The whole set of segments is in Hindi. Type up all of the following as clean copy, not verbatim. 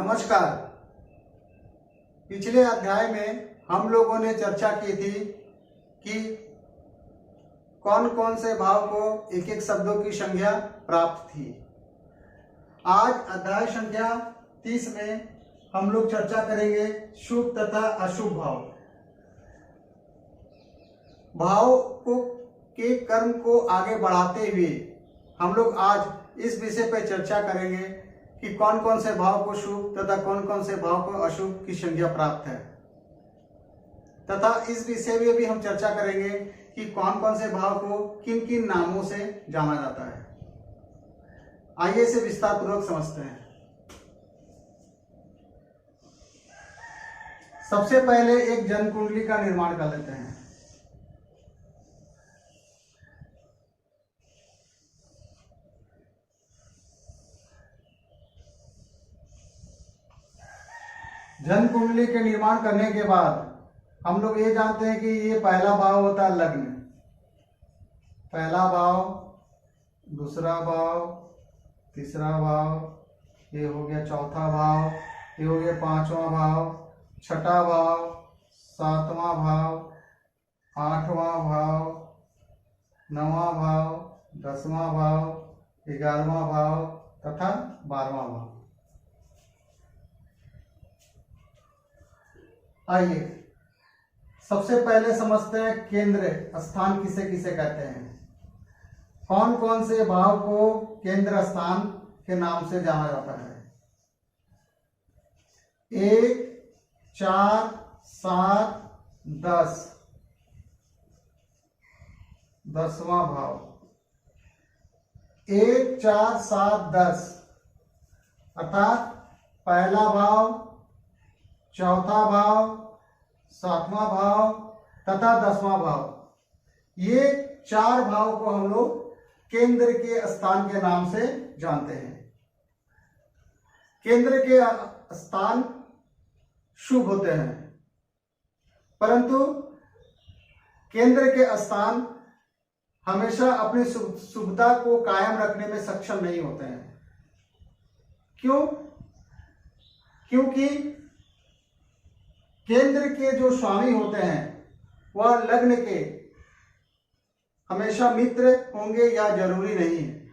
नमस्कार। पिछले अध्याय में हम लोगों ने चर्चा की थी कि कौन कौन से भाव को एक एक शब्दों की संज्ञा प्राप्त थी। आज अध्याय संख्या 30 में हम लोग चर्चा करेंगे शुभ तथा अशुभ भाव। भाव को के कर्म को आगे बढ़ाते हुए हम लोग आज इस विषय पर चर्चा करेंगे कि कौन कौन से भाव को शुभ तथा कौन कौन से भाव को अशुभ की संज्ञा प्राप्त है, तथा इस विषय में भी हम चर्चा करेंगे कि कौन कौन से भाव को किन किन नामों से जाना जाता है। आइए इसे विस्तार पूर्वक समझते हैं। सबसे पहले एक जन्म कुंडली का निर्माण कर लेते हैं। जन्म कुंडली के निर्माण करने के बाद हम लोग ये जानते हैं कि ये पहला भाव होता है लग्न, पहला भाव, दूसरा भाव, तीसरा भाव, ये हो गया चौथा भाव, ये हो गया पांचवा भाव, छठा भाव, सातवां भाव, आठवां भाव, नौवां भाव, 10वां भाव, 11वां भाव तथा 12वां भाव। आइए सबसे पहले समझते हैं केंद्र स्थान किसे किसे कहते हैं। कौन कौन से भाव को केंद्र स्थान के नाम से जाना जाता है। 1, 4, 7, 10, 10वां भाव। 1, 4, 7, 10 अर्थात पहला भाव, चौथा भाव, 7वां भाव तथा 10वां भाव, ये 4 भाव को हम लोग केंद्र के स्थान के नाम से जानते हैं। केंद्र के स्थान शुभ होते हैं, परंतु केंद्र के स्थान हमेशा अपनी शुभता को कायम रखने में सक्षम नहीं होते हैं। क्यों? क्योंकि केंद्र के जो स्वामी होते हैं वह लग्न के हमेशा मित्र होंगे या जरूरी नहीं है।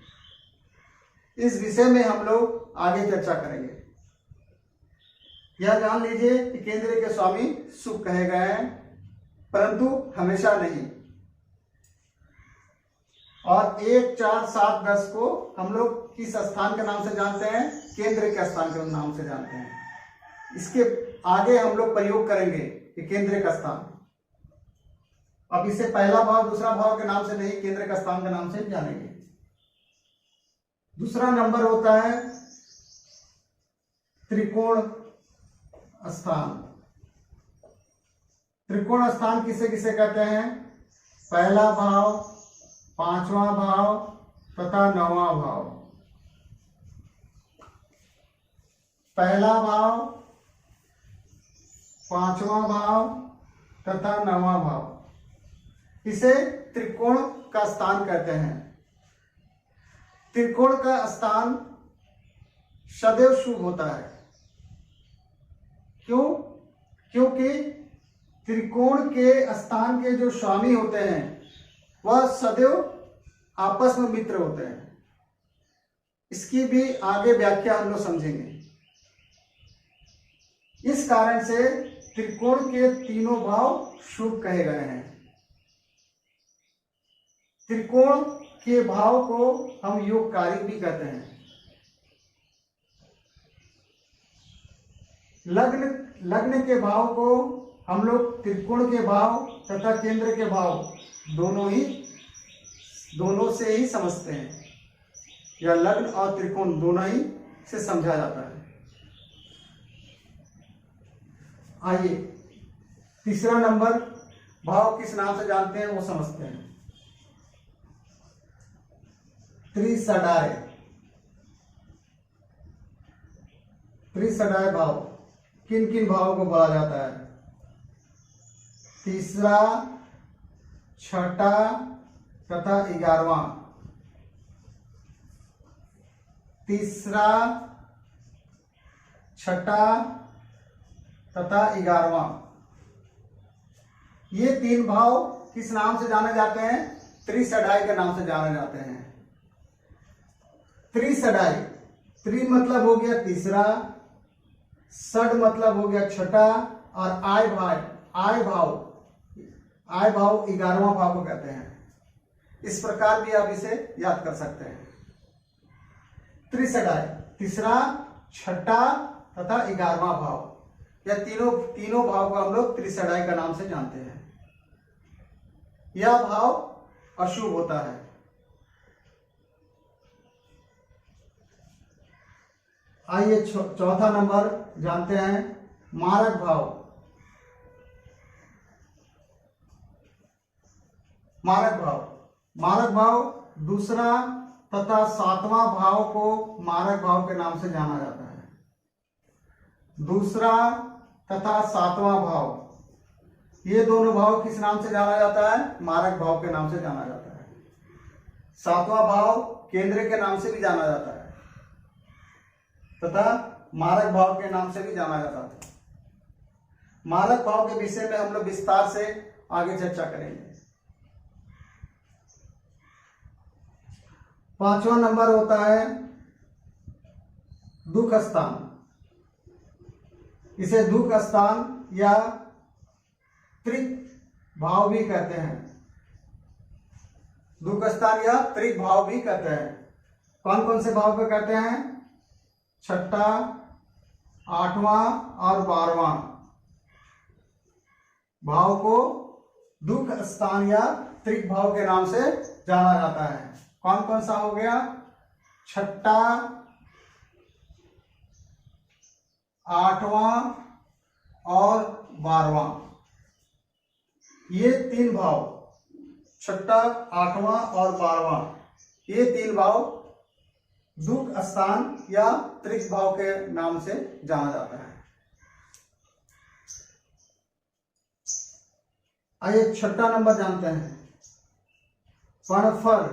इस विषय में हम लोग आगे चर्चा करेंगे। यह जान लीजिए कि केंद्र के स्वामी शुभ कहे गए हैं, परंतु हमेशा नहीं। और 1, 4, 7, 10 को हम लोग किस स्थान के नाम से जानते हैं? केंद्र के स्थान के नाम से जानते हैं। इसके आगे हम लोग प्रयोग करेंगे कि केंद्र का स्थान। अब इसे पहला भाव दूसरा भाव के नाम से नहीं, केंद्र का स्थान के नाम से जानेंगे। दूसरा नंबर होता है त्रिकोण स्थान। त्रिकोण स्थान किसे किसे कहते हैं? पहला भाव, 5वां भाव तथा 9वां भाव। पहला भाव, 5वां भाव तथा 9वां भाव, इसे त्रिकोण का स्थान कहते हैं। त्रिकोण का स्थान सदैव शुभ होता है। क्यों? क्योंकि त्रिकोण के स्थान के जो स्वामी होते हैं वह सदैव आपस में मित्र होते हैं। इसकी भी आगे व्याख्या हम लोग समझेंगे। इस कारण से त्रिकोण के तीनों भाव शुभ कहे गए हैं। त्रिकोण के भाव को हम योगकारी भी कहते हैं। लग्न के भाव को हम लोग त्रिकोण के भाव तथा केंद्र के भाव दोनों से ही समझते हैं, या लग्न और त्रिकोण दोनों ही से समझा जाता है। आइए तीसरा नंबर भाव किस नाम से जानते हैं वो समझते हैं। त्रिसडाय। त्रिसडाय भाव किन किन भावों को बोला जाता है? तीसरा, छठा तथा 11वां। तीसरा, छठा तथा 11वां, ये तीन भाव किस नाम से जाने जाते हैं? त्रिसढ़ाई के नाम से जाने जाते हैं। त्रिसढ़ाई, त्रि मतलब हो गया तीसरा, षड मतलब हो गया छठा, और आय भाव 11वां भाव को कहते हैं। इस प्रकार भी आप इसे याद कर सकते हैं। त्रिसढ़ाई, तीसरा, छठा तथा 11वां भाव, या तीनों भाव को हम लोग त्रिसढ़ाई का नाम से जानते हैं। यह भाव अशुभ होता है। आइए चौथा नंबर जानते हैं, मारक भाव। मारक भाव दूसरा तथा 7वां भाव को मारक भाव के नाम से जाना जाता है। दूसरा तथा 7वां भाव, ये दोनों भाव किस नाम से जाना जाता है? मारक भाव के नाम से जाना जाता है। 7वां भाव केंद्र के नाम से भी जाना जाता है तथा मारक भाव के नाम से भी जाना जाता है। मारक भाव के विषय में हम लोग विस्तार से आगे चर्चा करेंगे। 5वां नंबर होता है दुख स्थान। इसे दुख स्थान या त्रिक भाव भी कहते हैं। दुख स्थान या त्रिक भाव भी कहते हैं। कौन कौन से भाव को कहते हैं? छठा, 8वां और 12वां भाव को दुख स्थान या त्रिक भाव के नाम से जाना जाता है। कौन कौन सा हो गया? छठा, 8वां और 12वां, ये तीन भाव, छठा, 8वां और 12वां, ये तीन भाव दुख स्थान या त्रिक भाव के नाम से जाना जाता है। आइए छठा नंबर जानते हैं, पणफर।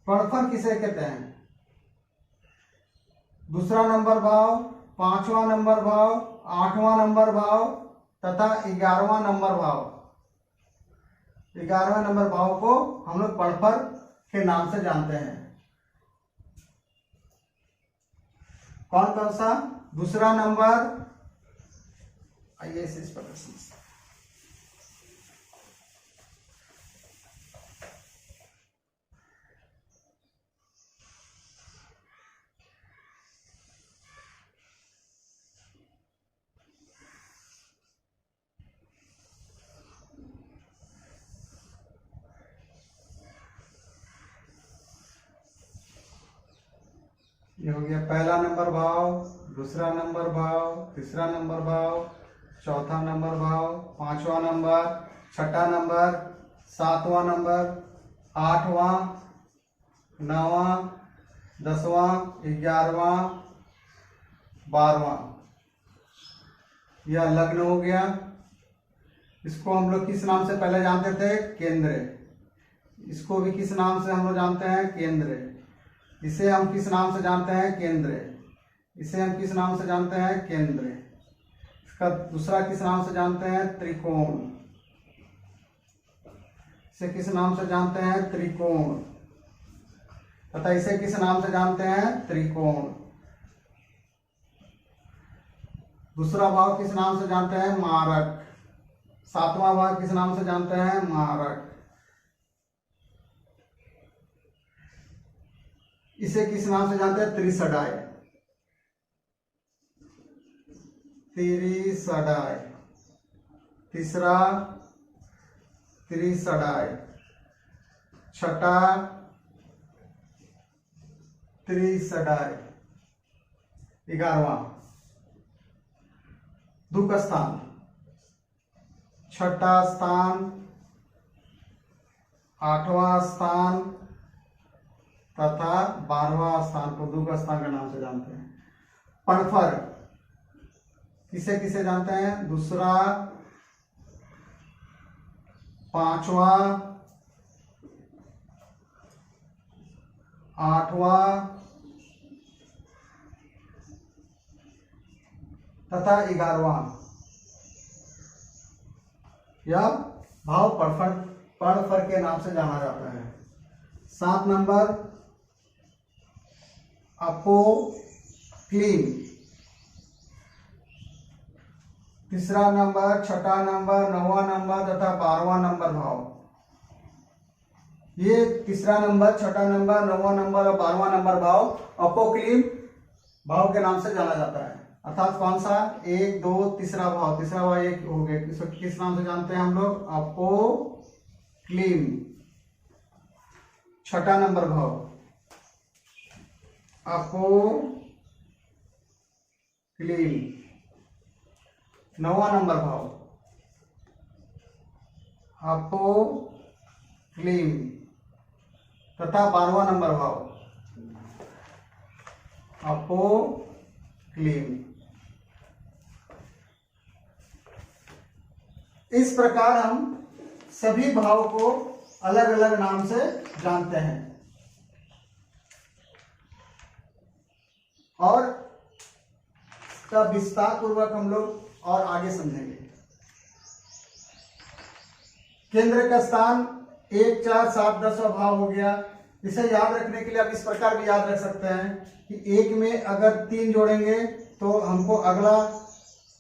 पणफर किसे कहते हैं? दूसरा नंबर भाव, 5वां नंबर भाव, 8वां नंबर भाव तथा 11वां नंबर भाव। 11वें नंबर भाव को हम लोग पणफर के नाम से जानते हैं। कौन कौन सा? दूसरा नंबर, आइए इस पर ये हो गया पहला नंबर भाव, दूसरा नंबर भाव, तीसरा नंबर भाव, चौथा नंबर भाव, 5वां नंबर, छठा नंबर, 7वां नंबर, 8वां, 9वां, 10वां, 11वां, 12वां। यह लग्न हो गया। इसको हम लोग किस नाम से पहले जानते थे? केंद्र। इसको भी किस नाम से हम लोग जानते हैं? केंद्र। इसे हम किस नाम से जानते हैं? केंद्र। इसे हम किस नाम से जानते हैं? केंद्र। इसका दूसरा किस नाम से जानते हैं? त्रिकोण। इसे किस नाम से जानते हैं? त्रिकोण। तथा इसे किस नाम से जानते हैं? त्रिकोण। दूसरा भाव किस नाम से जानते हैं? मारक। 7वां भाव किस नाम से जानते हैं? मारक। इसे किस नाम से जानते हैं? त्रिसढ़ाई। त्रिसढ़ाई, तीसरा त्रिसढ़ाई, छठा त्रिसढ़ाई, 11वां दुख स्थान। छठा स्थान, 8वां स्थान तथा 12वां स्थान को दुख स्थान के नाम से जानते हैं। पणफर किसे किसे जानते हैं? दूसरा, 5वां, 8वां तथा 11वां। यह भाव पढ़फर के नाम से जाना जाता है। 7 नंबर अपोक्लिन। तीसरा नंबर, छठा नंबर, 9वां नंबर तथा 12वां नंबर भाव। ये तीसरा नंबर, छठा नंबर, 9वां नंबर और 12वां नंबर भाव अपोक्लिन भाव के नाम से जाना जाता है। अर्थात कौन सा? 1, 2, तीसरा भाव एक हो गया। किस नाम से जानते हैं हम लोग? अपोक्लिन। छठा नंबर भाव अपोक्लिन। 9वां नंबर भाव अपोक्लिन तथा 12वां नंबर भाव अपोक्लिन। इस प्रकार हम सभी भाव को अलग अलग नाम से जानते हैं और इसका विस्तार पूर्वक हम लोग और आगे समझेंगे। केंद्र का स्थान 1, 4, 7, 10 भाव हो गया। इसे याद रखने के लिए आप इस प्रकार भी याद रख सकते हैं कि 1 में अगर 3 जोड़ेंगे तो हमको अगला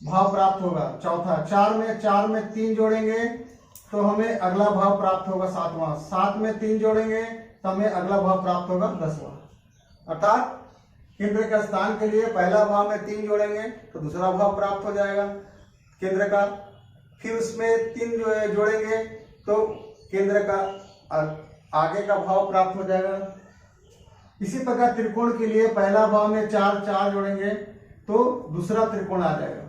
भाव प्राप्त होगा चौथा। 4 में 3 जोड़ेंगे तो हमें अगला भाव प्राप्त होगा 7वां। 7 में 3 जोड़ेंगे तो हमें अगला भाव प्राप्त होगा 10वां। अर्थात केंद्र का स्थान के लिए पहला भाव में 3 जोड़ेंगे तो दूसरा भाव प्राप्त हो जाएगा केंद्र का। फिर उसमें 3 जोड़ेंगे तो केंद्र का आगे का भाव प्राप्त हो जाएगा। इसी प्रकार त्रिकोण के लिए पहला भाव में 4 जोड़ेंगे तो दूसरा त्रिकोण आ जाएगा।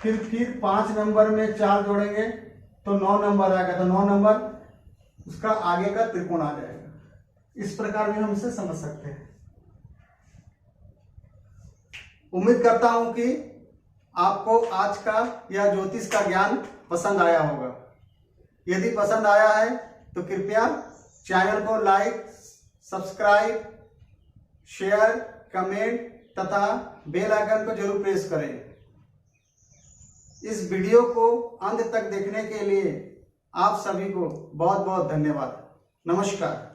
फिर 5 नंबर में 4 जोड़ेंगे तो 9 नंबर आएगा, तो 9 नंबर उसका आगे का त्रिकोण आ जाएगा। इस प्रकार भी हम इसे समझ सकते हैं। उम्मीद करता हूं कि आपको आज का यह ज्योतिष का ज्ञान पसंद आया होगा। यदि पसंद आया है तो कृपया चैनल को लाइक, सब्सक्राइब, शेयर, कमेंट तथा बेल आइकन को जरूर प्रेस करें। इस वीडियो को अंत तक देखने के लिए आप सभी को बहुत बहुत धन्यवाद। नमस्कार।